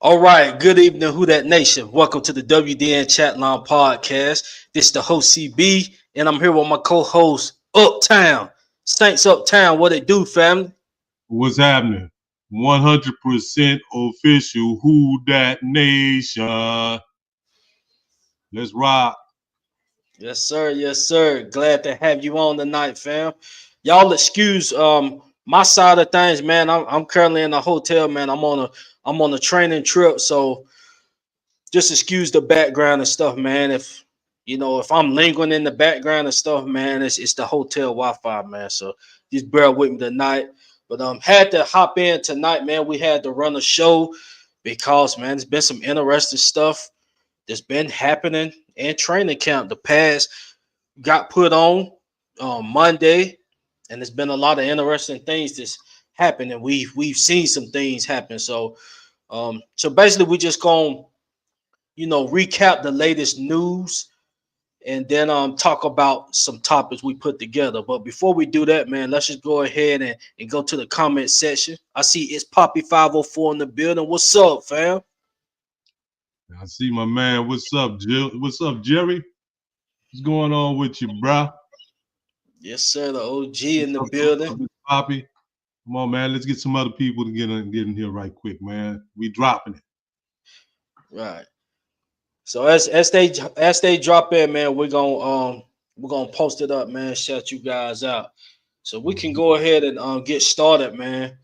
All right, good evening, Who That Nation. Welcome to the WDN Chatline podcast. This is the host CB, and I'm here with my co-host Uptown Saints Uptown. What it do, family? What's happening? 100% official Who Dat Nation. Let's rock. Yes, sir. Yes, sir. Glad to have you on tonight, fam. Y'all excuse my side of things, man. I'm currently in a hotel, man. I'm on a training trip, so just excuse the background and stuff, man. If I'm lingering in the background and stuff, man, it's the hotel Wi-Fi, man. So just bear with me tonight. But had to hop in tonight, man. We had to run a show because man, there's been some interesting stuff that's been happening in training camp. The pass got put on Monday, and there's been a lot of interesting things that's happened, and we've seen some things happen. So basically we just gonna recap the latest news and then talk about some topics we put together. But before we do that, man, let's just go ahead and go to the comment section. I see it's Poppy 504 in the building. What's up, fam? I see my man. What's up, Jill? What's up, Jerry? What's going on with you, bruh? Yes, sir. The OG in What's the up, building. Poppy? Come on, man. Let's get some other people to get in here right quick, man. We dropping it. Right. So as they drop in, man, we're gonna post it up, man. Shout you guys out. So we can go ahead and get started, man.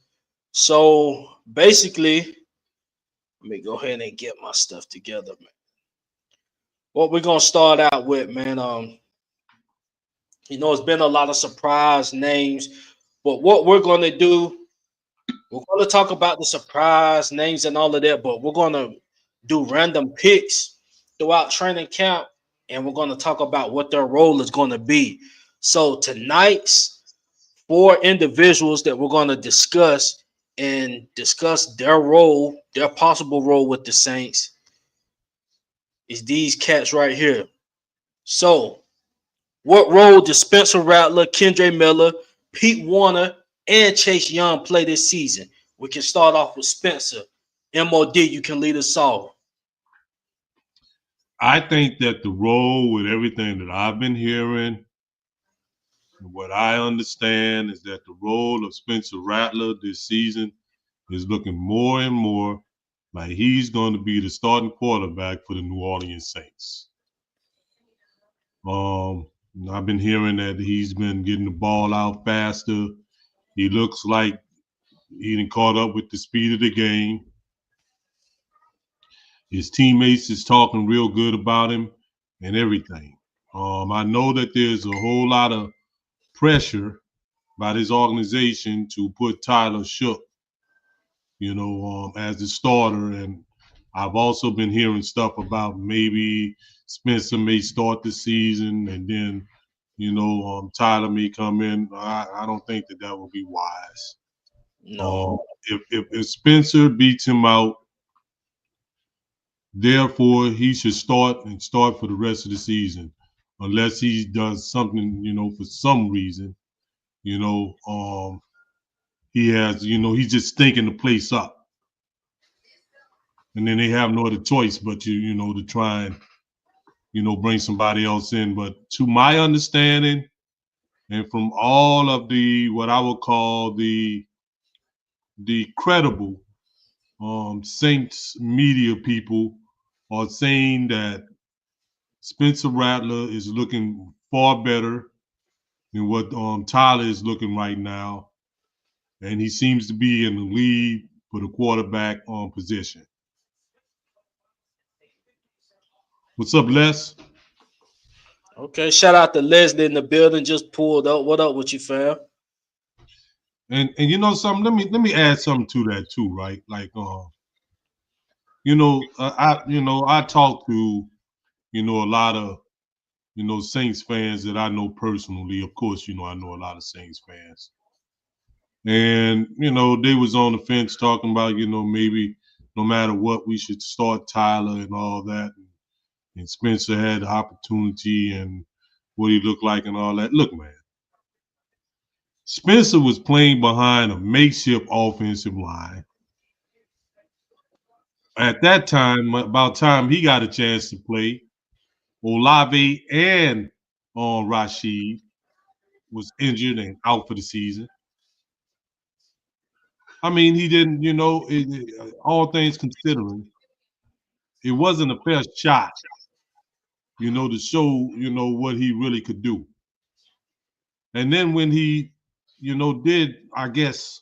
So basically, let me go ahead and get my stuff together, man. What we're gonna start out with, man. It's been a lot of surprise names, but what we're gonna do, we're gonna talk about the surprise names and all of that, but we're gonna do random picks throughout training camp, and we're gonna talk about what their role is gonna be. So tonight's four individuals that we're gonna discuss their role, their possible role with the Saints is these cats right here. So what role does Spencer Rattler, Kendre Miller, Pete Warner, and Chase Young play this season? We can start off with Spencer. MOD, you can lead us off. I think that the role with everything that I've been hearing, and what I understand is that the role of Spencer Rattler this season is looking more and more like he's going to be the starting quarterback for the New Orleans Saints. Um, I've been hearing that he's been getting the ball out faster. He looks like he done caught up with the speed of the game. His teammates is talking real good about him and everything. I know that there's a whole lot of pressure by this organization to put Tyler Shook, as the starter. And I've also been hearing stuff about maybe Spencer may start the season and then, Tyler may come in. I don't think that would be wise. No. If Spencer beats him out, therefore he should start for the rest of the season, unless he does something, for some reason, you know, he has, he's just stinking the place up. And then they have no other choice but to try and, bring somebody else in. But to my understanding, and from all of the what I would call the credible Saints media people are saying that Spencer Rattler is looking far better than what Tyler is looking right now, and he seems to be in the lead for the quarterback position. What's up, Les? Okay, shout out to Leslie in the building. Just pulled up. What up with you, fam? And you know something? Let me add something to that too, right? Like I talk to a lot of Saints fans that I know personally. Of course, I know a lot of Saints fans. And, they was on the fence talking about, maybe no matter what, we should start Tyler and all that. And Spencer had the opportunity and what he looked like and all that. Look, man, Spencer was playing behind a makeshift offensive line. At that time, about time he got a chance to play, Olave and Rashid was injured and out for the season. I mean, he didn't, all things considering, it wasn't a fair shot, to show, what he really could do. And then when he, did, I guess,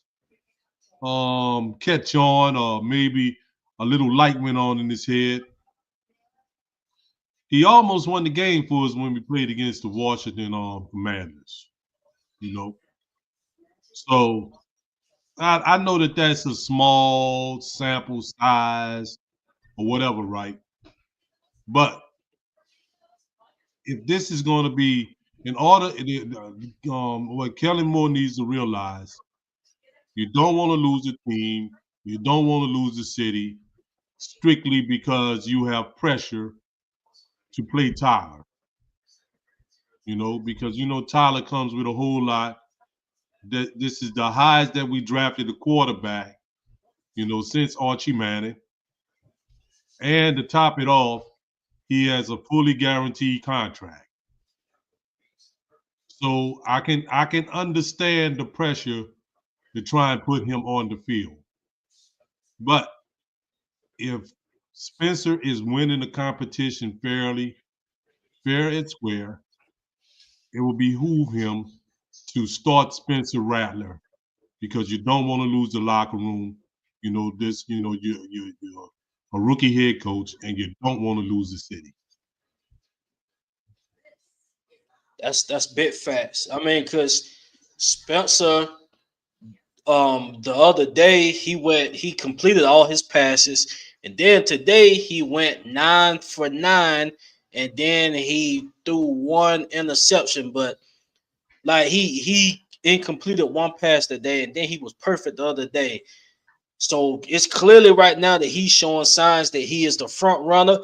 catch on, or maybe a little light went on in his head, he almost won the game for us when we played against the Washington Commanders, you know. So I know that that's a small sample size or whatever, right? But if this is going to be in order, what Kelly Moore needs to realize, you don't want to lose the team, you don't want to lose the city strictly because you have pressure to play Tyler. Because Tyler comes with a whole lot. That this is the highest that we drafted a quarterback, since Archie Manning. And to top it off, he has a fully guaranteed contract. So I can understand the pressure to try and put him on the field. But if Spencer is winning the competition fairly, fair and square, it will behoove him to start Spencer Rattler because you don't want to lose the locker room. You're a rookie head coach and you don't want to lose the city. That's big facts. I mean, because Spencer, the other day he completed all his passes, and then today he went 9 for 9, and then he threw one interception. But like he incompleted one pass today, and then he was perfect the other day. So it's clearly right now that he's showing signs that he is the front runner.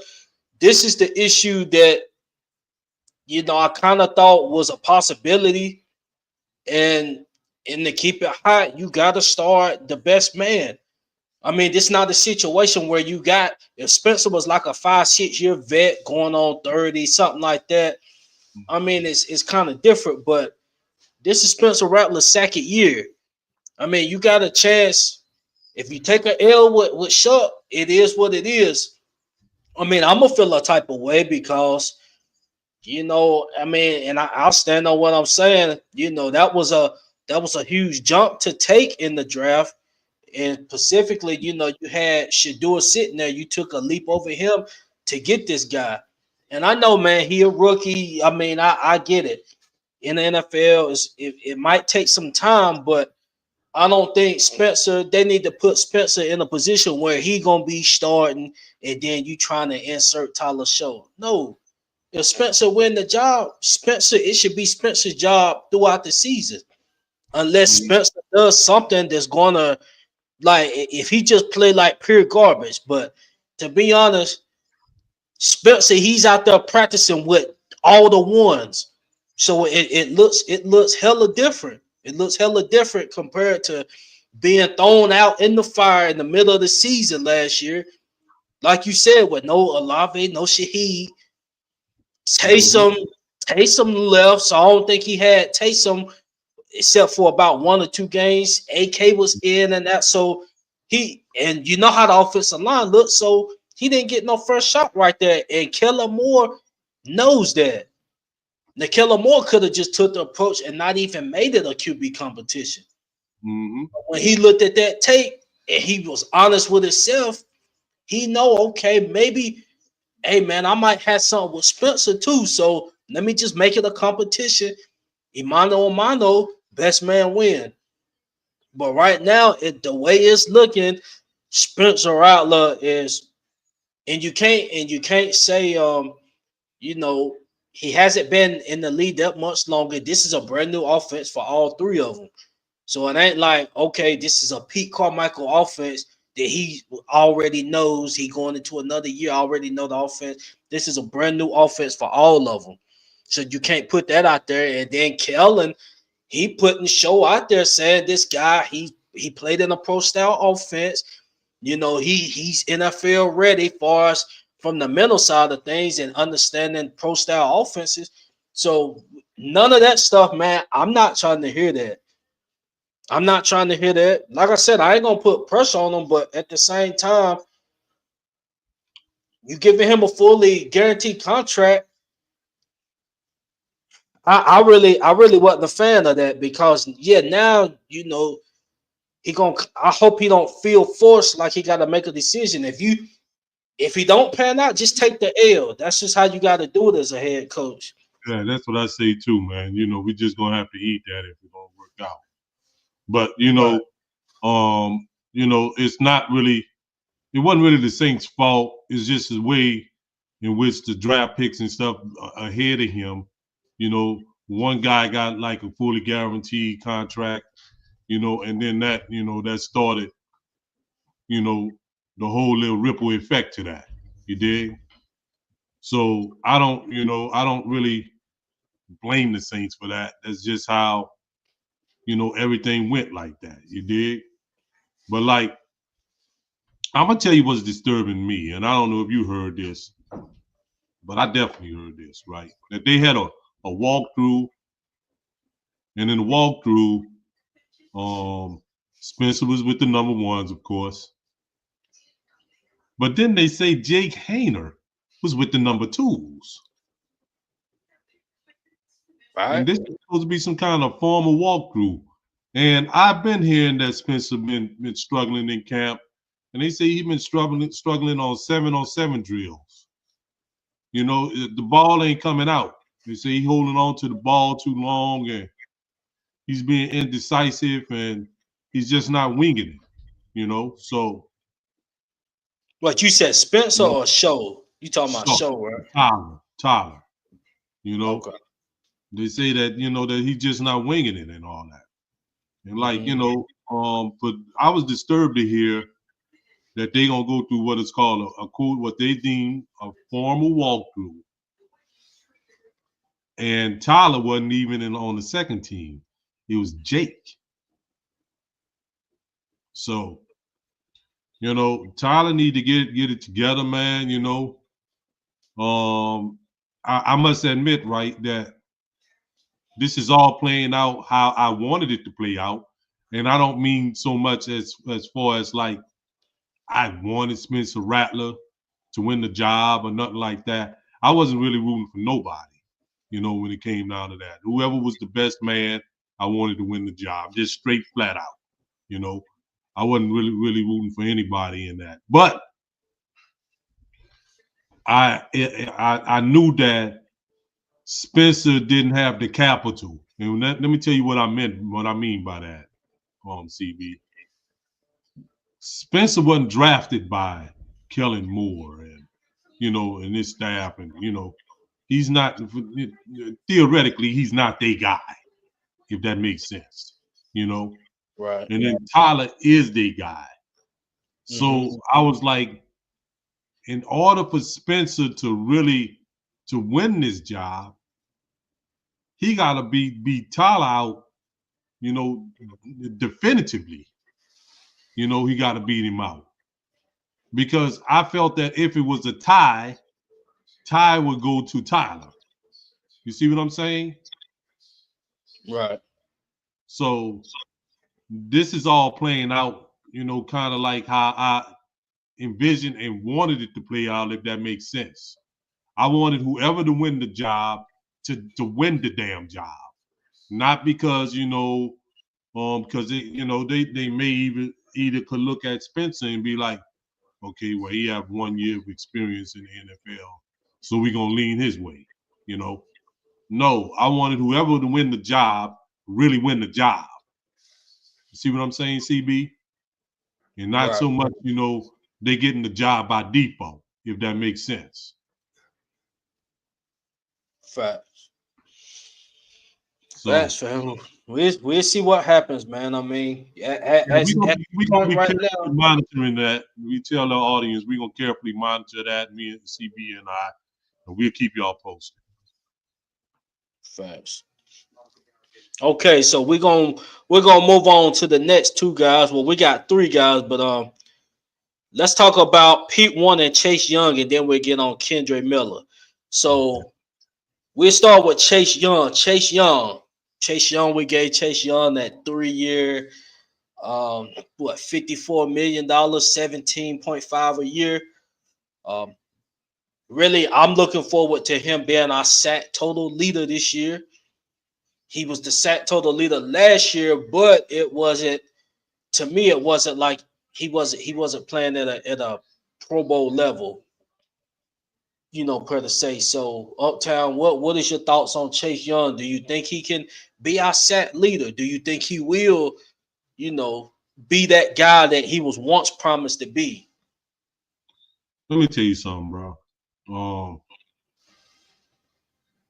This is the issue that I kind of thought was a possibility, and to keep it hot, you got to start the best man. I mean, this is not a situation where you got if Spencer was like a 5 6 year vet going on 30 something like that. I mean, it's kind of different, but this is Spencer Rattler's second year. I mean, you got a chance. If you take an L with Shuck, it is what it is. I mean, I'm gonna feel a type of way because I mean, and I'll stand on what I'm saying. That was a huge jump to take in the draft, and specifically, you had Shador sitting there. You took a leap over him to get this guy, and I know, man, he a rookie. I mean, I get it. In the NFL, it might take some time, but I don't think Spencer. They need to put Spencer in a position where he gonna be starting, and then you trying to insert Tyler Show. No, if Spencer win the job, it should be Spencer's job throughout the season. Unless Mhm. Spencer does something that's gonna like if he just play like pure garbage. But to be honest, Spencer, he's out there practicing with all the ones. So it looks hella different. It looks hella different compared to being thrown out in the fire in the middle of the season last year. Like you said, with no Olave, no Shaheed, Mhm. Taysom, Taysom left, so I don't think he had Taysom except for about 1 or 2 games. AK was in and that, so you know how the offensive line looks, so he didn't get no first shot right there. And Kellen Moore knows that. Now Kellen Moore could have just took the approach and not even made it a QB competition. Mhm. When he looked at that tape and he was honest with himself, he know okay, maybe hey man, I might have something with Spencer too. So let me just make it a competition. Imano Imano, best man win. But right now, the way it's looking, Spencer Rattler is, and you can't say you know he hasn't been in the league that much longer. This is a brand new offense for all three of them. So it ain't like okay, this is a Pete Carmichael offense that he already knows. He going into another year already know the offense. This is a brand new offense for all of them. So you can't put that out there. And then Kellen, he putting show out there saying this guy he played in a pro style offense. he's NFL ready for us from the mental side of things and understanding pro style offenses. So none of that stuff, man. I'm not trying to hear that. I'm not trying to hear that. Like I said, I ain't gonna put pressure on him, but at the same time, you giving him a fully guaranteed contract. I really wasn't a fan of that because yeah, now he gonna. I hope he don't feel forced like he got to make a decision. If he don't pan out, just take the L. That's just how you got to do it as a head coach. Yeah, that's what I say too, man. We just gonna have to eat that if it don't work out. But Right. it's not really. It wasn't really the Saints' fault. It's just the way in which the draft picks and stuff ahead of him. One guy got like a fully guaranteed contract. And then that started, you know, the whole little ripple effect to that. You dig? So I don't really blame the Saints for that. That's just how, everything went like that. You dig? But like, I'm gonna tell you what's disturbing me, and I don't know if you heard this, but I definitely heard this, right? That they had a walkthrough, and in the walkthrough, Spencer was with the number ones, of course. But then they say Jake Hayner was with the number twos. And Right. this is supposed to be some kind of formal walkthrough. And I've been hearing that Spencer been struggling in camp. And they say he's been struggling on 7-on-7 drills. The ball ain't coming out. They say he's holding on to the ball too long and he's being indecisive and he's just not winging it. So What you said, Spencer you know, or Show? You talking about so Show, right? Tyler, you know, Okay. they say that he's just not winging it and all that. And like, Mhm. but I was disturbed to hear that they gonna go through what is called a code, what they deem a formal walkthrough. And Tyler wasn't even on the second team. It was Jake. So, Tyler need to get it together, man. I must admit, right, that this is all playing out how I wanted it to play out. And I don't mean so much as far as like I wanted Spencer Rattler to win the job or nothing like that. I wasn't really rooting for nobody, when it came down to that. Whoever was the best man, I wanted to win the job, just straight flat out. You know, I wasn't really rooting for anybody in that. But I knew that Spencer didn't have the capital. And let me tell you what I mean by that, CB. Spencer wasn't drafted by Kellen Moore and his staff, and he's not theoretically he's not their guy, if that makes sense, you know. Right. And then Tyler is their guy. Hmm. So I was like, in order for Spencer to win this job, he gotta beat Tyler out, you know, definitively. He gotta beat him out. Because I felt that if it was a tie, Ty would go to Tyler. You see what I'm saying? Right. So this is all playing out, kind of like how I envisioned and wanted it to play out, if that makes sense. I wanted whoever to win the job to win the damn job, not because because they may even either could look at Spencer and be like, okay, well he have 1 year of experience in the NFL, so we're gonna lean his way, you know. No, I wanted whoever to win the job really win the job. You see what I'm saying, CB? And not Right. so much, they getting the job by default, if that makes sense. Facts. Facts, So fam. We'll see what happens, man. I mean, yeah, we're gonna at be the point right carefully now. monitoring that. We tell our audience we're gonna carefully monitor that, me and CB and I, and we'll keep y'all posted. Facts. Okay, so we're gonna move on to the next two guys. Well, we got three guys, but let's talk about Pete Warner and Chase Young, and then we'll get on Kendre Miller. Okay. So we'll start with Chase Young. Chase Young. We gave Chase Young that 3 year, $54 million, 17.5 a year. Um, Really, I'm looking forward to him being our sack total leader this year. He was the sack total leader last year, but it wasn't, to me. It wasn't like he wasn't playing at a Pro Bowl level, per se. So, Uptown, what is your thoughts on Chase Young? Do you think he can be our sack leader? Do you think he will, you know, be that guy that he was once promised to be? Let me tell you something, bro. Um,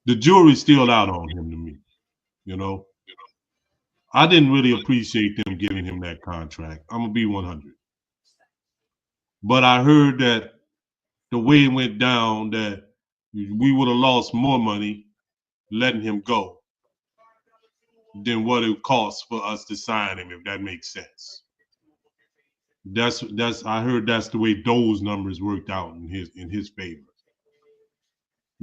the jury's still out on him to me. You know, I didn't really appreciate them giving him that contract. I'm gonna be 100. But I heard that the way it went down, that we would have lost more money letting him go than what it costs for us to sign him, if that makes sense. That's I heard that's the way those numbers worked out in his favor.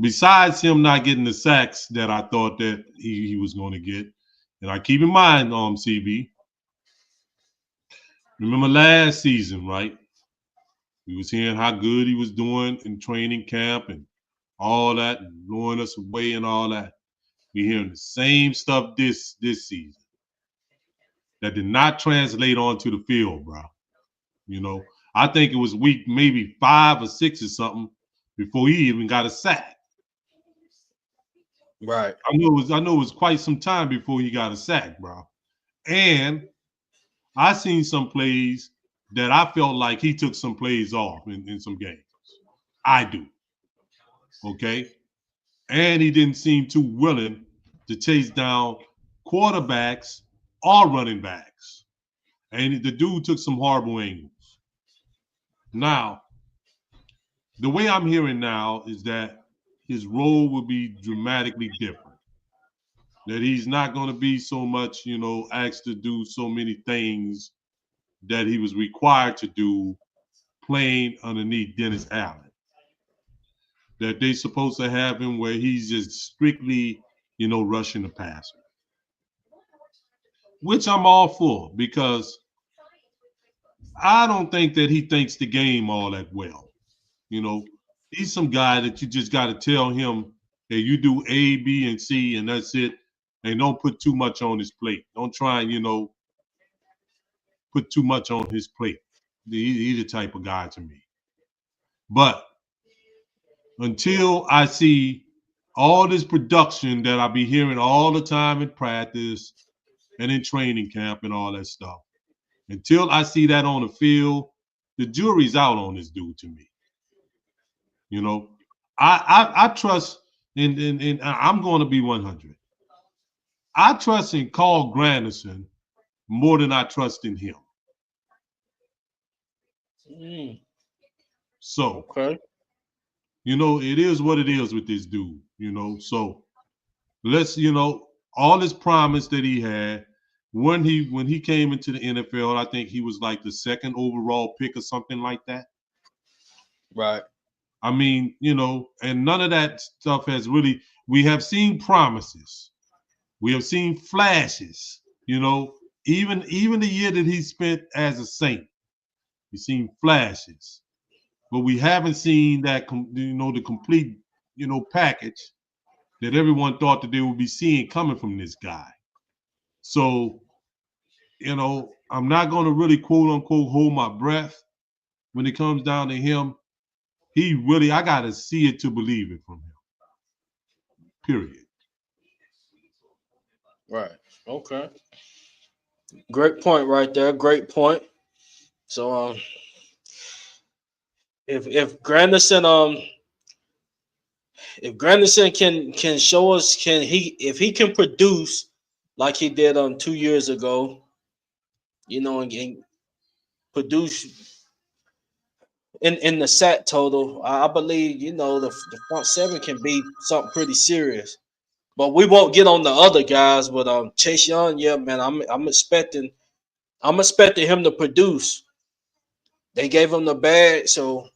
Besides him not getting the sacks that I thought that he was going to get, and I keep in mind, CB, remember last season, right? We was hearing how good he was doing in training camp and all that, and blowing us away and all that. We hearing the same stuff this season that did not translate onto the field, bro. You know, I think it was week maybe 5 or 6 or something before he even got a sack. Right. I know it was quite some time before he got a sack, bro. And I seen some plays that I felt like he took some plays off in some games. I do. Okay. And he didn't seem too willing to chase down quarterbacks or running backs. And the dude took some horrible angles. Now, the way I'm hearing now is that his role will be dramatically different. That he's not going to be so much, asked to do so many things that he was required to do playing underneath Dennis Allen. That they supposed to have him where he's just strictly, rushing the passer, which I'm all for because I don't think that he thinks the game all that well. You know, he's some guy that you just got to tell him, hey, you do A, B, and C, and that's it. And don't put too much on his plate. Don't try and, put too much on his plate. He's the type of guy to me. But until I see all this production that I be hearing all the time in practice and in training camp and all that stuff, until I see that on the field, the jury's out on this dude to me. You know, I trust in I'm going to be 100. I trust in Carl Granderson more than I trust in him. Mm, So, okay. it is what it is with this dude, So let's, all his promise that he had when he came into the NFL, I think he was like the second overall pick or something like that. Right. I mean, and none of that stuff has really, we have seen promises. We have seen flashes, even the year that he spent as a Saint, we've seen flashes, but we haven't seen that, the complete, package that everyone thought that they would be seeing coming from this guy. So, I'm not going to really quote unquote hold my breath when it comes down to him. I got to see it to believe it from him, period. Right. Okay. Great point right there. Great point. So if Granderson can show us, can he if he can produce like he did 2 years ago, and produce in the sack total, I believe the front seven can be something pretty serious. But we won't get on the other guys. But Chase Young, yeah, man, I'm expecting him to produce. They gave him the bag, so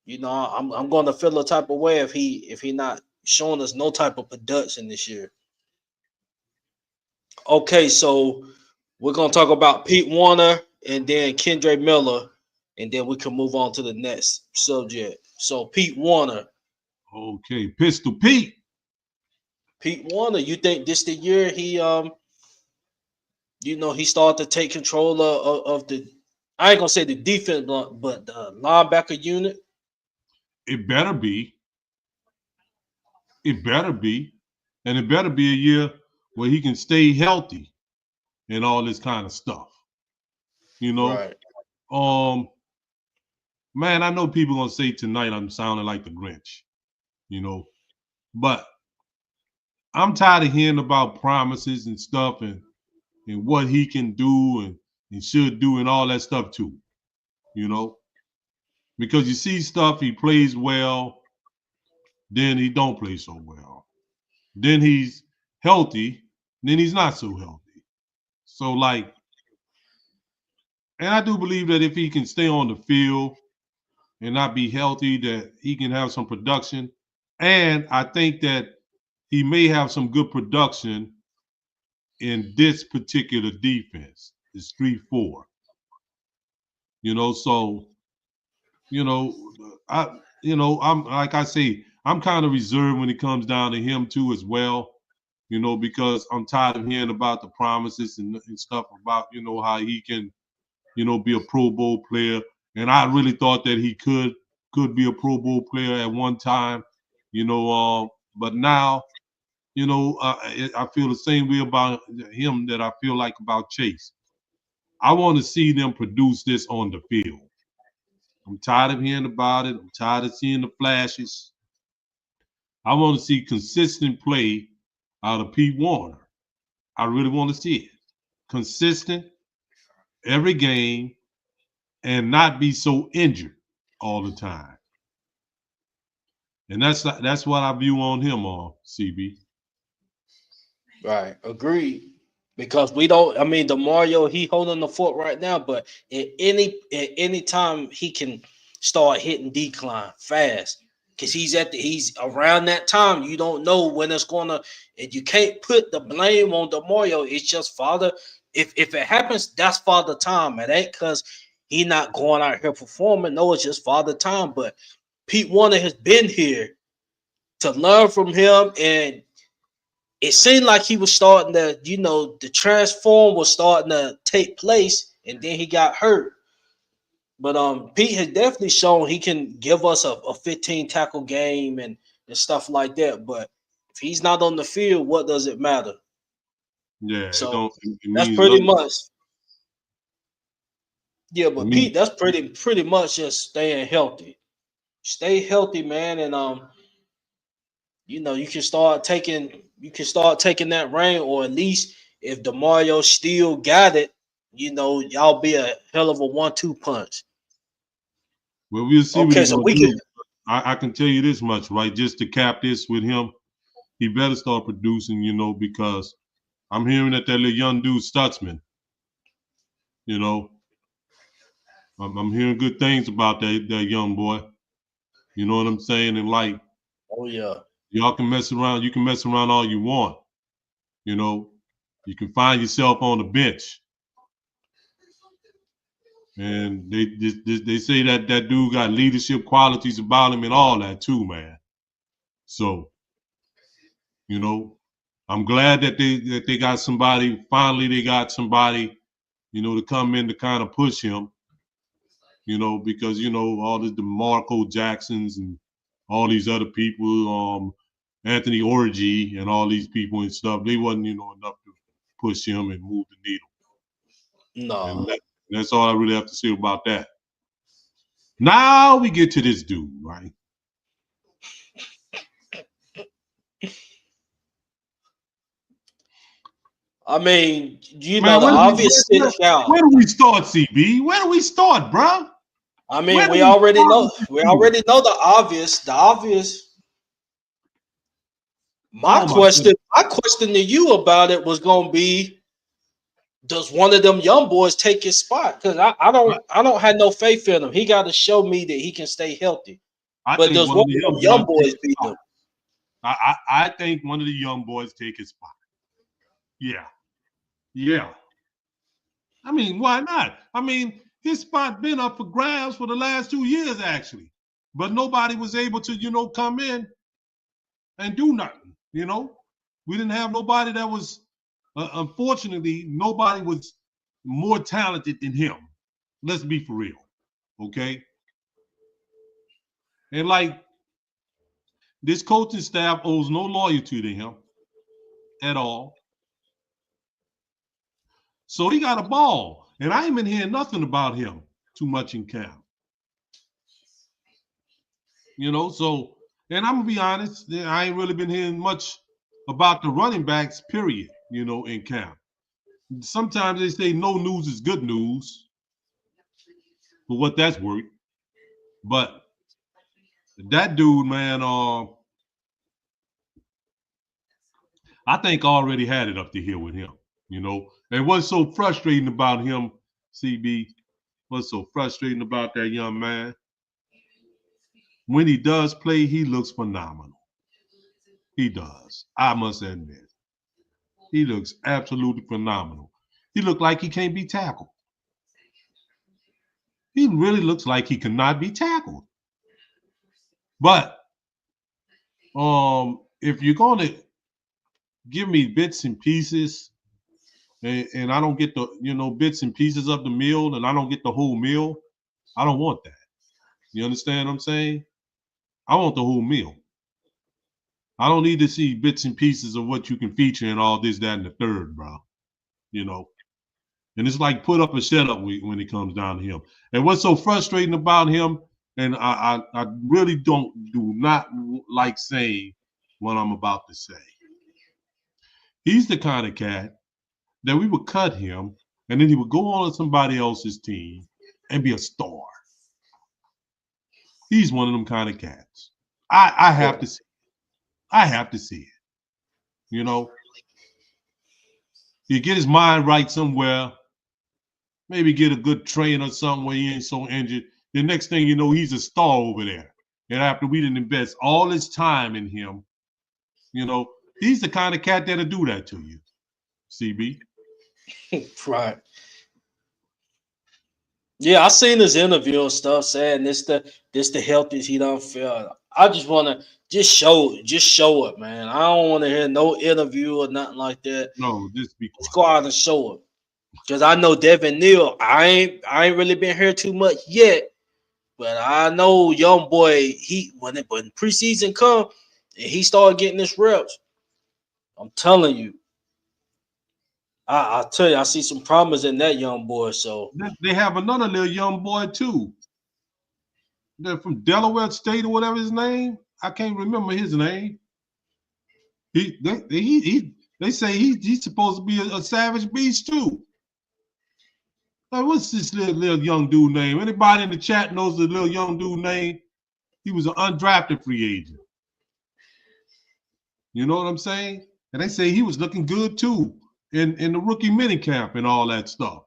I'm going to feel a type of way if he not showing us no type of production this year. Okay, so we're gonna talk about Pete Warner and then Kendre Miller, and then we can move on to the next subject. So Pete Warner, Okay, Pistol Pete. Pete Warner, you think this the year he started to take control of the, I ain't gonna say the defense, but the linebacker unit. It better be. It better be. And it better be a year where he can stay healthy and all this kind of stuff. You know? Right. Um, man, I know people gonna say tonight I'm sounding like the Grinch, but I'm tired of hearing about promises and stuff and what he can do and should do and all that stuff too, you know? Because you see stuff, he plays well, then he don't play so well. Then he's healthy, then he's not so healthy. So like, and I do believe that if he can stay on the field and not be healthy, that he can have some production. And I think that he may have some good production in this particular defense, it's 3-4. So you know, I'm like I say, I'm kind of reserved when it comes down to him too as well. Because I'm tired of hearing about the promises and stuff about how he can be a Pro Bowl player, and I really thought that he could be a Pro Bowl player at one time, but now I feel the same way about him that I feel like about Chase. I want to see them produce this on the field. I'm tired of hearing about it. I'm tired of seeing the flashes. I want to see consistent play out of Pete Warner. I really want to see it. Consistent every game and not be so injured all the time. And that's what I view on him on CB. Right. Agreed. Because we don't. I mean, the Mario he holding the fort right now, but at any time he can start hitting decline fast. Because he's around that time. You don't know when it's gonna. And you can't put the blame on the Mario. It's just father. If it happens, that's father time. It ain't because he not going out here performing. No, it's just father time. But Pete Warner has been here to learn from him, and it seemed like he was starting to, the transform was starting to take place, and then he got hurt. But Pete has definitely shown he can give us a 15 tackle game and stuff like that. But if he's not on the field, what does it matter? Yeah, it So don't. It that's means pretty nothing. much, yeah. It But means Pete, that's pretty much just staying healthy. Stay healthy, man, and you can start taking that rain, or at least if DeMario still got it, y'all be a hell of a 1-2 punch. well, we'll see what Okay, he's so gonna we can. do. I can tell you this much, right? Just to cap this with him, he better start producing, because I'm hearing that little young dude Stutzman, you know, I'm hearing good things about that young boy. You know what I'm saying? And like Oh yeah. y'all can mess around, you can mess around all you want, you know. You can find yourself on the bench. And they say that dude got leadership qualities about him and all that too, man. So, you know, I'm glad that they got somebody, finally they got somebody, to come in to kind of push him, because all the DeMarco Jacksons and all these other people, Anthony Orgy and all these people and stuff, they wasn't, enough to push him and move the needle. And No. that's all I really have to say about that. Now we get to this dude, right? I mean, Man, the obvious sit out. where do we start, CB? Where do we start, bro? I Where mean, do we we already start know. with this We dude? already know the obvious. The obvious. My Oh my question, goodness. my question to you about it was gonna be, does one of them young boys take his spot? Because I don't have no faith in him. He got to show me that he can stay healthy. I But think does one one of the of them young young boys take boys his beat spot. him? I think one of the young boys take his spot. Yeah, yeah. I mean, why not? I mean, his spot been up for grabs for the last 2 years, actually. But nobody was able to, come in and do nothing. We didn't have nobody that was. Unfortunately, nobody was more talented than him. Let's be for real, okay? And like this coaching staff owes no loyalty to him at all. So he got a ball. And I ain't been hearing nothing about him too much in camp. So, and I'm gonna be honest, I ain't really been hearing much about the running backs, period, in camp. Sometimes they say no news is good news, for what that's worth. But that dude, man, I think already had it up to here with him. And what's so frustrating about him, CB, what's so frustrating about that young man, when he does play, he looks phenomenal. He does. I must admit. He looks absolutely phenomenal. He looked like he can't be tackled. He really looks like he cannot be tackled. But if you're gonna give me bits and pieces, and I don't get the bits and pieces of the meal, and I don't get the whole meal, I don't want that. You understand what I'm saying? I want the whole meal. I don't need to see bits and pieces of what you can feature and all this, that, and the third, bro. You know, and it's like put up or shut up when it comes down to him. And what's so frustrating about him, and I really do not like saying what I'm about to say. He's the kind of cat that we would cut him, and then he would go on to somebody else's team and be a star. He's one of them kind of cats. I have to see. I have to see it. You know, he get his mind right somewhere. Maybe get a good train or something where he ain't so injured. The next thing you know, he's a star over there. And after we didn't invest all this time in him, he's the kind of cat that'll do that to you, CB. Right. Yeah, I seen his interview and stuff saying this the healthiest he done felt. I just wanna just show it, man. I don't want to hear no interview or nothing like that. No, just be Just quiet. go out and show it. Cause I know Devin Neal, I ain't really been here too much yet, but I know young boy, when preseason come and he started getting his reps, I'm telling you, I tell you, I see some promise in that young boy. So They have another little young boy too. They're from Delaware State or whatever his name. I can't remember his name. They say he's supposed to be a savage beast too. Like, what's this little young dude name? Anybody in the chat knows the little young dude name? He was an undrafted free agent. You know what I'm saying? And they say he was looking good too in the rookie mini camp and all that stuff.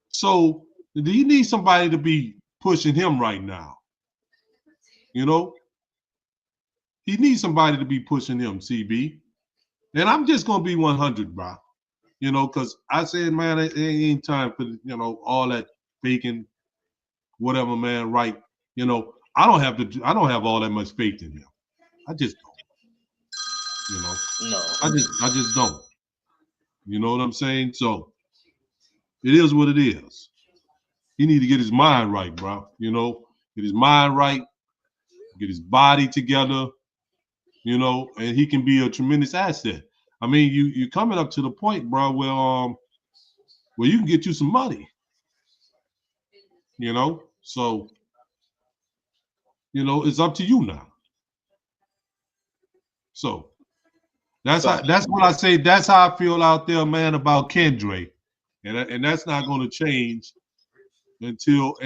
So he needs somebody to be pushing him right now. You know, he needs somebody to be pushing him, CB. And I'm just gonna be 100, bro. Because I said, man, it ain't time for all that faking, whatever, man. Right? I don't have all that much faith in him. I just don't. no, I just don't. You know what I'm saying? So it is what it is. He need to get his mind right, bro. Get his mind right, get his body together. And he can be a tremendous asset. I mean, you coming up to the point, bro, where you can get you some money. So it's up to you now. So that's what I say. That's how I feel out there, man, about Kendra, and that's not going to change and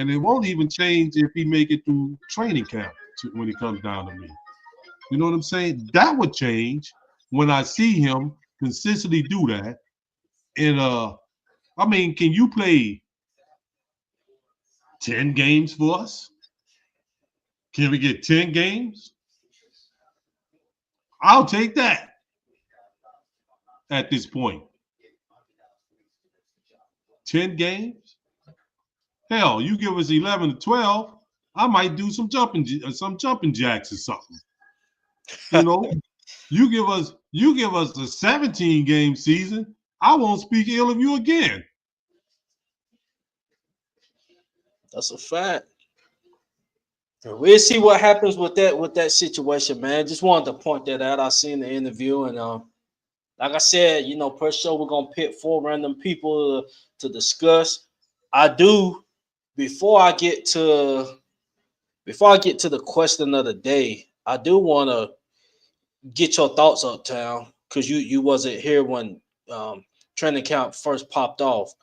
it won't even change if he make it through training camp when it comes down to me. You know what I'm saying? That would change when I see him consistently do that in I mean, can you play 10 games for us? Can we get 10 games? I'll take that at this point. 10 games? Hell, you give us 11 to 12, I might do some jumping jacks or something. You know, you give us a 17 game season, I won't speak ill of you again. That's a fact. We'll see what happens with that situation, man. Just wanted to point that out. I seen the interview, and like I said, per show we're gonna pick four random people to discuss. I do before I get to the question of the day. I do want to get your thoughts, Uptown, because you wasn't here when training camp first popped off.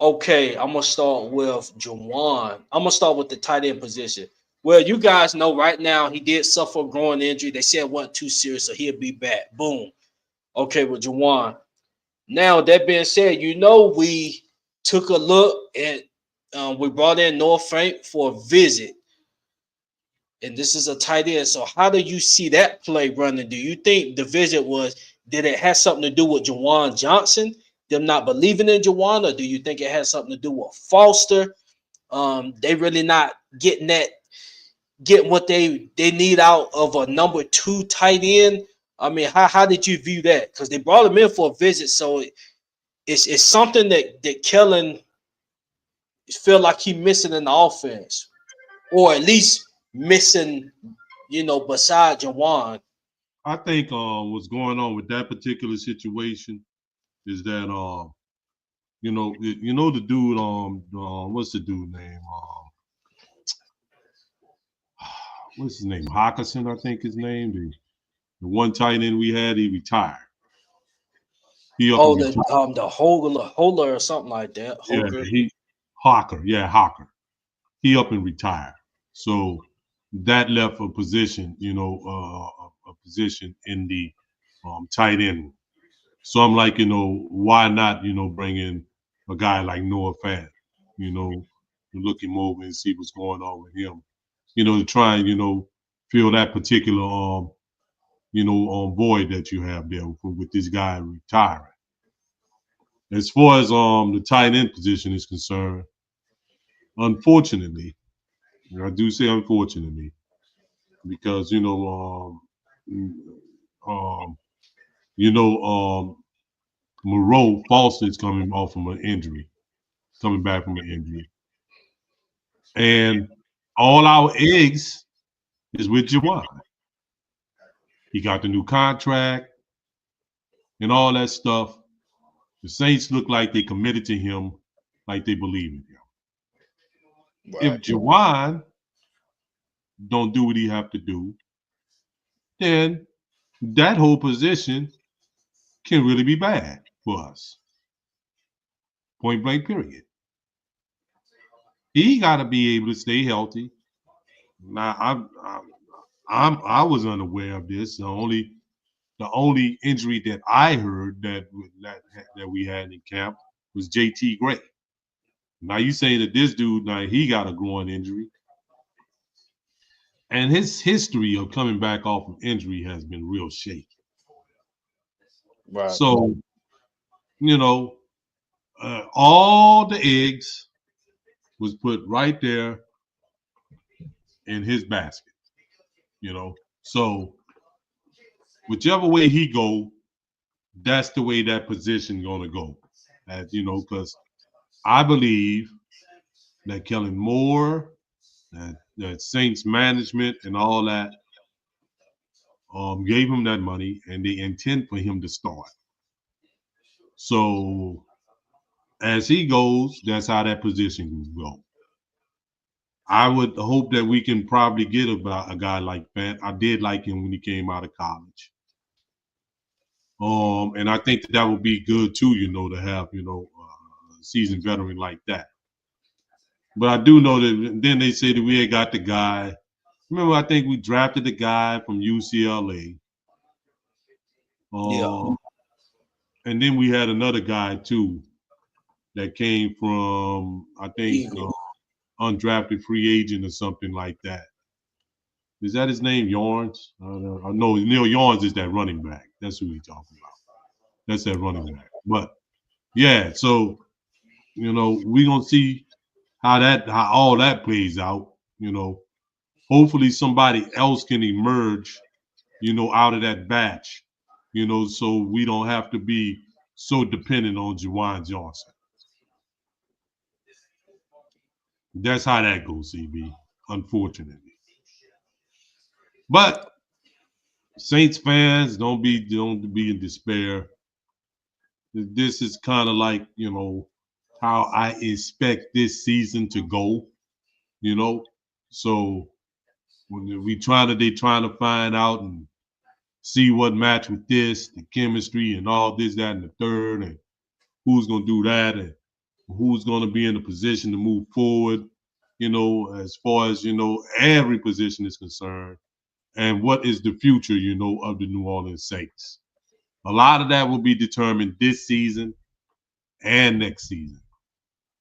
Okay, I'm gonna start with Jawan. I'm gonna start with the tight end position. Well, you guys know right now he did suffer a groin injury. They said it wasn't too serious, so he'll be back. Boom. Okay, with Jawan. Now that being said, we took a look at we brought in Noah Frank for a visit, and this is a tight end. So how do you see that play running? Do you think the visit did it have something to do with Jawan Johnson, them not believing in Jawan, or do you think it has something to do with Foster? They really not getting what they need out of a number two tight end. I mean, how did you view that? Because they brought him in for a visit, so it's something that Kellen feel like he missing in the offense, or at least missing, beside Jawan. I think what's going on with that particular situation is that the dude what's the dude name what's his name, Hawkinson, I think his name, the one tight end we had, he retired. He up Oh, and the retired. the Holer or something like that. Yeah, Hoger. Hawker. He up and retired. So that left a position, a position in the tight end. So I'm like, why not, bring in a guy like Noah Fant, and look him over and see what's going on with him, to try and, fill that particular, void that you have there with this guy retiring. As far as the tight end position is concerned, unfortunately, and I do say unfortunately, because mm, um, you know, Moreau Foster is coming off from an injury, coming back from an injury, and all our eggs is with Jawan. He got the new contract and all that stuff. The Saints look like they committed to him, like they believe in him. If Right. Jawan don't do what he have to do, then that whole position can really be bad for us. Point blank, period. He got to be able to stay healthy. Now, I was unaware of this. The only injury that I heard that we had in camp was JT Gray. Now you saying that this dude now he got a groin injury, and his history of coming back off of injury has been real shaky. Right. So you know, all the eggs was put right there in his basket. So whichever way he go, that's the way that position gonna go. As because I believe that Kellen Moore, that Saints management and all that gave him that money and they intend for him to start. So as he goes, that's how that position will go. I would hope that we can probably get about a guy like Fant. I did like him when he came out of college. And I think that would be good too, to have, a seasoned veteran like that. But I do know that then they say that we had got the guy. Remember, I think we drafted the guy from UCLA. Yeah. Um, and then we had another guy too that came from, I think, Eagle. undrafted free agent or something like that. Is that his name, Yarns? No, Neil Yarns is that running back. That's who we talking about. That's that running back. But yeah, so we gonna see how all that plays out. Hopefully somebody else can emerge, out of that batch, so we don't have to be so dependent on Jawan Johnson. That's how that goes, CB, unfortunately. But Saints fans, don't be in despair. This is kind of like, how I expect this season to go, you know. So when they trying to find out and see what match with this, the chemistry and all this, that, and the third, and who's gonna do that, and who's gonna be in a position to move forward, as far as every position is concerned, and what is the future, of the New Orleans Saints. A lot of that will be determined this season and next season.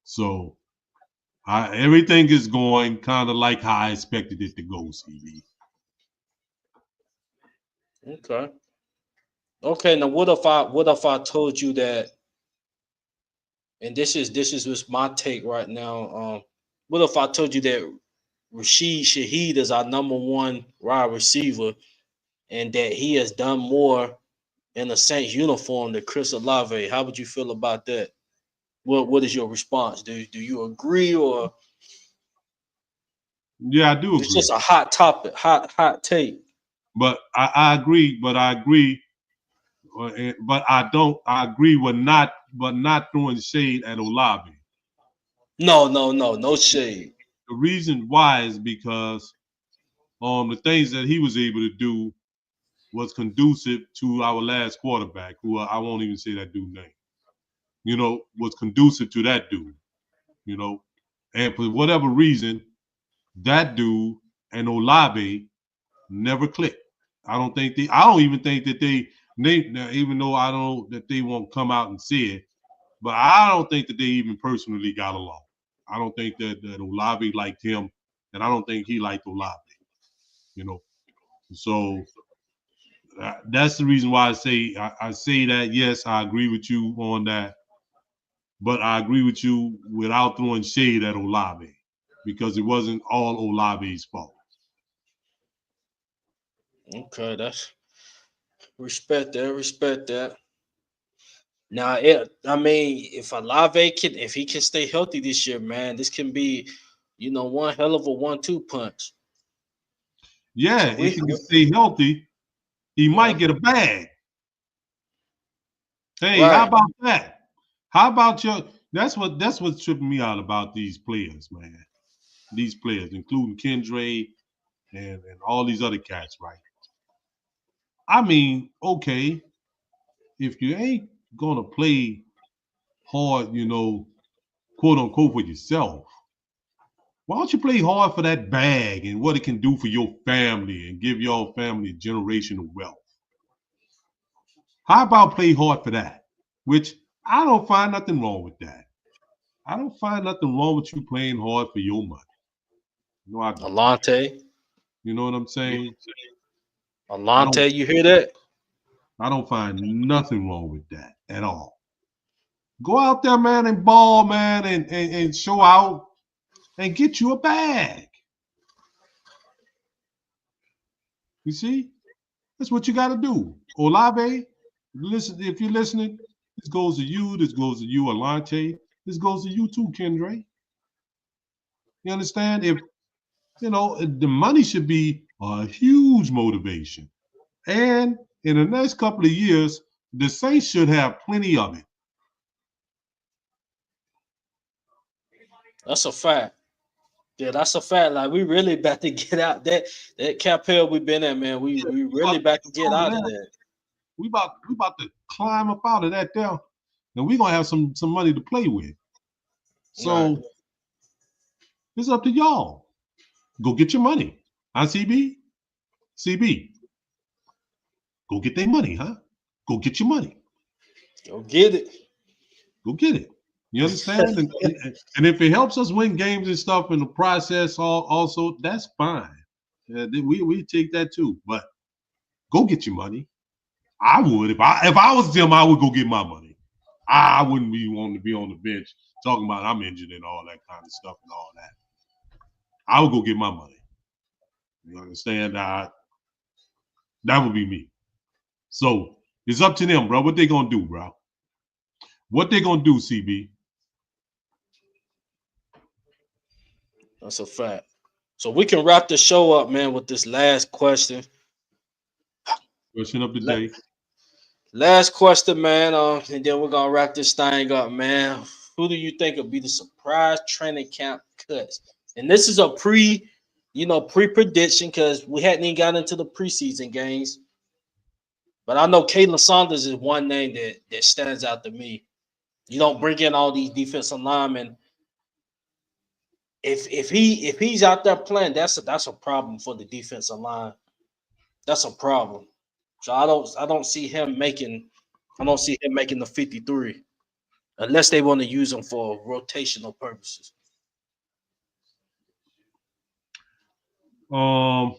So everything is going kind of like how I expected it to go, CB. Okay. Okay. Now, what if I told you that, and this is just my take right now. What if I told you that Rashid Shaheed is our number one wide receiver, and that he has done more in a Saints uniform than Chris Olave? How would you feel about that? What is your response? Do you agree, or Yeah, I do it's just agree. a hot topic, hot take? But I agree. But I agree. But I don't. I agree with not throwing shade at Olave. No, no, no, no shade. The reason why is because the things that he was able to do was conducive to our last quarterback, who I won't even say that dude's name. Was conducive to that dude. You know, and for whatever reason, that dude and Olave never clicked. I don't even think that even though I don't that they won't come out and say it, but I don't think that they even personally got along. I don't think that Olave liked him, and I don't think he liked Olave. You know, so that's the reason why I say that. Yes, I agree with you on that, but I agree with you without throwing shade at Olave because it wasn't all Olave's fault. Okay, that's respect that. Respect that. Now, I mean, if he can stay healthy this year, man, this can be, one hell of a 1-2 punch. Yeah, So if he can stay healthy, he yeah, might get a bag. Hey, how right. about that? How about your? That's what's tripping me out about these players, man. These players, including Kendra and all these other cats, right? I mean, okay, if you ain't gonna play hard, quote unquote for yourself, why don't you play hard for that bag and what it can do for your family and give your family generational wealth? How about play hard for that? Which I don't find nothing wrong with that. I don't find nothing wrong with you playing hard for your money. No, I don't. Alante, You know what I'm saying? I don't Alante, you hear that? I don't find nothing wrong with that at all. Go out there, man, and ball, man, and show out and get you a bag. You see? That's what you got to do. Olave, listen, if you're listening, this goes to you. This goes to you, Alante. This goes to you too, Kendra. You understand? If the money should be a huge motivation. And in the next couple of years, the Saints should have plenty of it. That's a fact. Yeah, that's a fact. Like, we really about to get out that cap hell we've been at, man. We Yeah, we we really about to about to get get out of out of that. that. We about to climb up out of that there, and we're gonna have some money to play with. Right. So it's up to y'all. Go get your money. ICB, CB, go get their money, huh? Go get your money. Go get it. Go get it. You understand? And if it helps us win games and stuff in the process, also that's fine. We take that too. But go get your money. I would if I was them, I would go get my money. I wouldn't be wanting to be on the bench talking about I'm injured and all that kind of stuff and all that. I would go get my money. You understand? That would be me. So it's up to them, bro. What they gonna do, bro? What they gonna do, CB? That's a fact. So we can wrap the show up, man, with this last question. Question of the La- day. Last question, man. And then we're gonna wrap this thing up, man. Who do you think will be the surprise training camp cuts? And this is a pre-prediction because we hadn't even got into the preseason games. But I know Kalen Saunders is one name that stands out to me. You don't bring in all these defensive linemen. If he's out there playing, that's a problem for the defensive line. That's a problem. So I don't see him making the 53 unless they want to use him for rotational purposes. Um,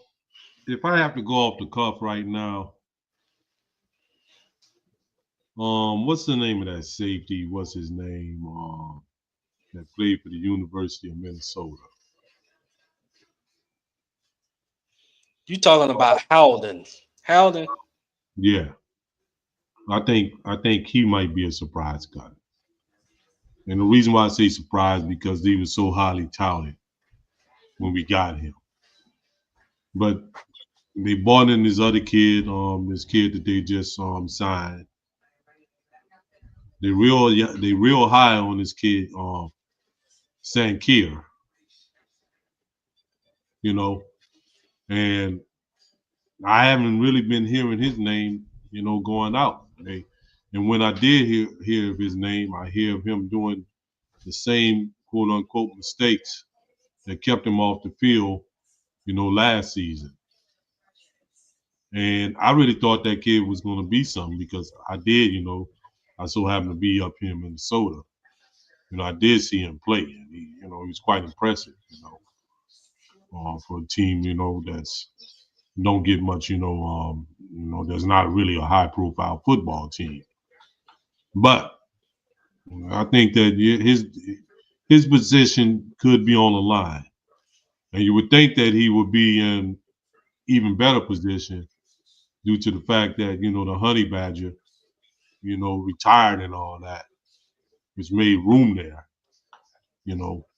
if I have to go off the cuff right now, what's the name of that safety? What's his name? That played for the University of Minnesota. You talking about Howden? Howden? Yeah, I think he might be a surprise cut. And the reason why I say surprise because he was so highly touted when we got him. But they bought in this other kid, this kid that they just signed. They real high on this kid, Sankier, you know, and I haven't really been hearing his name, going out. And when I did hear of his name, I hear of him doing the same quote unquote mistakes that kept him off the field, last season. And I really thought that kid was going to be something because I so happened to be up here in Minnesota. I did see him play, and he was quite impressive. For a team, that's don't get much, there's not really a high profile football team. But I think that his position could be on the line, and you would think that he would be in even better position due to the fact that the honey badger, retired and all that, which made room there,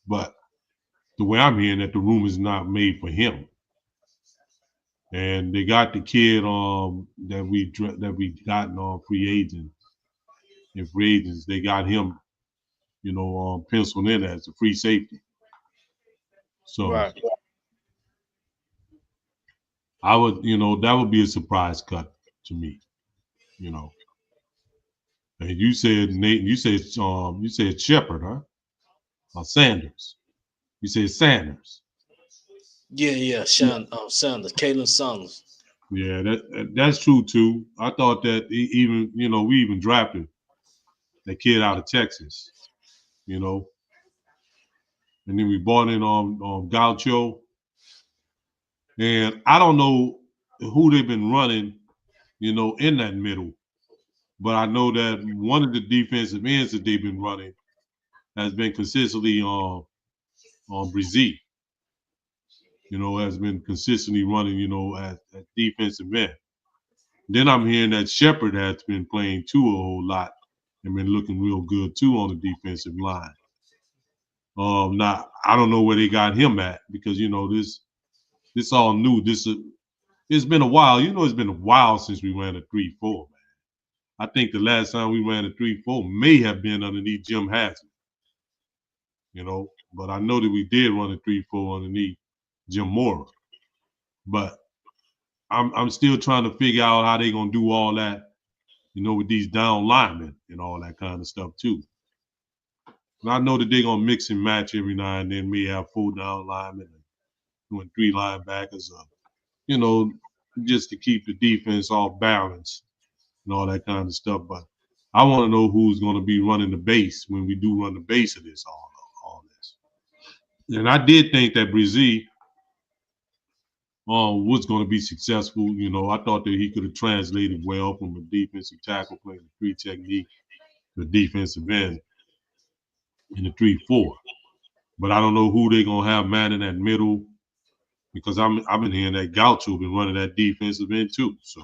But the way I'm hearing that the room is not made for him, and they got the kid that we got on free agents. They got him, penciled in as a free safety. So Right. I would, that would be a surprise cut to me, you know. And you said Nate, you said Shepard, huh? Or Sanders. You said Sanders. Yeah. Sanders, Kalen Sanders. Yeah, that's true too. I thought that even, we even drafted that kid out of Texas, you know, and then we bought in Gaucho, and I don't know who they've been running, in that middle, but I know that one of the defensive ends that they've been running has been consistently on Brizee, has been consistently running, at defensive end. Then I'm hearing that Shepard has been playing too a whole lot and been looking real good too on the defensive line. Now I don't know where they got him at because this all new. It's been a while. It's been a while since we ran a 3-4, man. I think the last time we ran a 3-4 may have been underneath Jim Haslett, but I know that we did run a 3-4 underneath Jim Mora. But I'm still trying to figure out how they gonna do all that, with these down linemen and all that kind of stuff too. And I know that they're gonna mix and match every now and then. May have 4 down linemen and doing 3 linebackers, you know, just to keep the defense off balance and all that kind of stuff. But I want to know who's going to be running the base when we do run the base of this all this. And I did think that Brazil was going to be successful. You know, I thought that he could have translated well from a defensive tackle playing the three technique to defensive end in the 3-4. But I don't know who they're going to have man in that middle because I've been hearing that Gaucho been running that defensive end too. So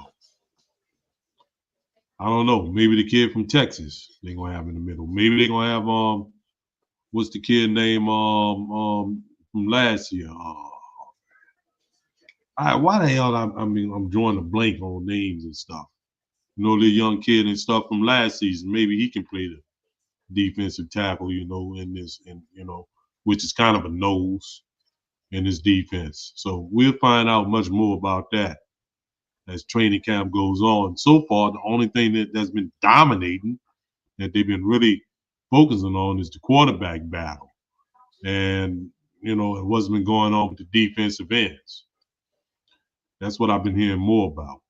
I don't know. Maybe the kid from Texas they're going to have in the middle. Maybe they're going to have what's the kid name from last year? Why the hell I'm drawing a blank on names and stuff. You know, the young kid and stuff from last season. Maybe he can play the defensive tackle, you know, in this, and you know, which is kind of a nose in his defense. So we'll find out much more about that as training camp goes on. So far, the only thing that's been dominating that they've been really focusing on is the quarterback battle. And, you know, what's been going on with the defensive ends. That's what I've been hearing more about.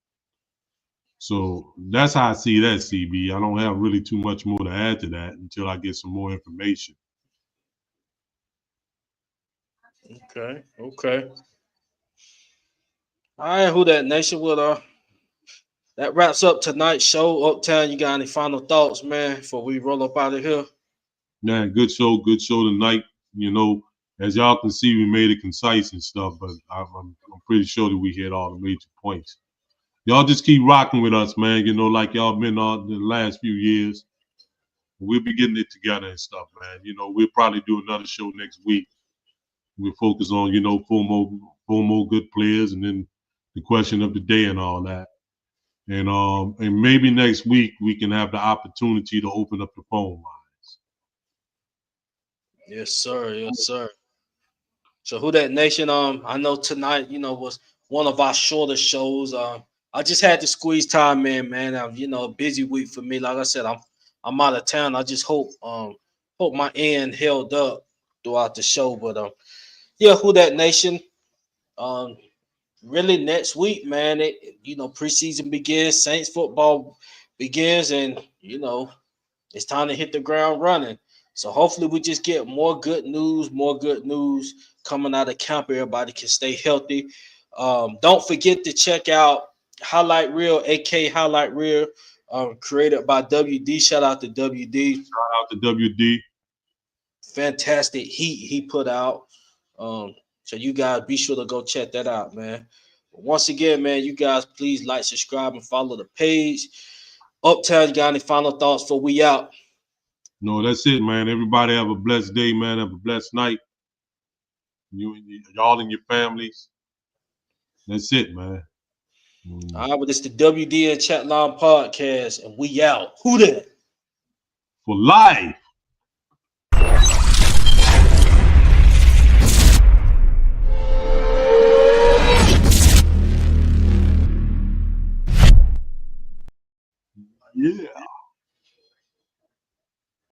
So that's how I see that, CB. I don't have really too much more to add to that until I get some more information. Okay, okay. All right, who that nation with that wraps up tonight's show. Uptown, you got any final thoughts, man, before we roll up out of here? Man, good show tonight. You know, as y'all can see, we made it concise and stuff, but I'm pretty sure that we hit all the major points. Y'all just keep rocking with us, man. You know, like y'all been on the last few years. We'll be getting it together and stuff, man. You know, we'll probably do another show next week. We'll focus on, you know, four more good players, and then the question of the day and all that. And maybe next week we can have the opportunity to open up the phone lines. Yes, sir. Yes, sir. So who that nation? I know tonight, you know, was one of our shorter shows. I just had to squeeze time in, man. You know, a busy week for me. Like I said, I'm out of town. I just hope my end held up throughout the show. But yeah, who that nation? Um, really next week, man. Preseason begins, Saints football begins, and you know, it's time to hit the ground running. So hopefully we just get more good news coming out of camp. Everybody can stay healthy. Don't forget to check out Highlight Reel, AK Highlight Reel, created by WD. Shout out to WD. Shout out to WD. Fantastic heat he put out. So you guys be sure to go check that out, man. Once again, man, you guys please like, subscribe, and follow the page. Uptown, you got any final thoughts before we out? No, that's it, man. Everybody have a blessed day, man. Have a blessed night. Y'all and your families. That's it, man. All right, but it's the WDN Chatline podcast, and we out. Who that? For life. Yeah.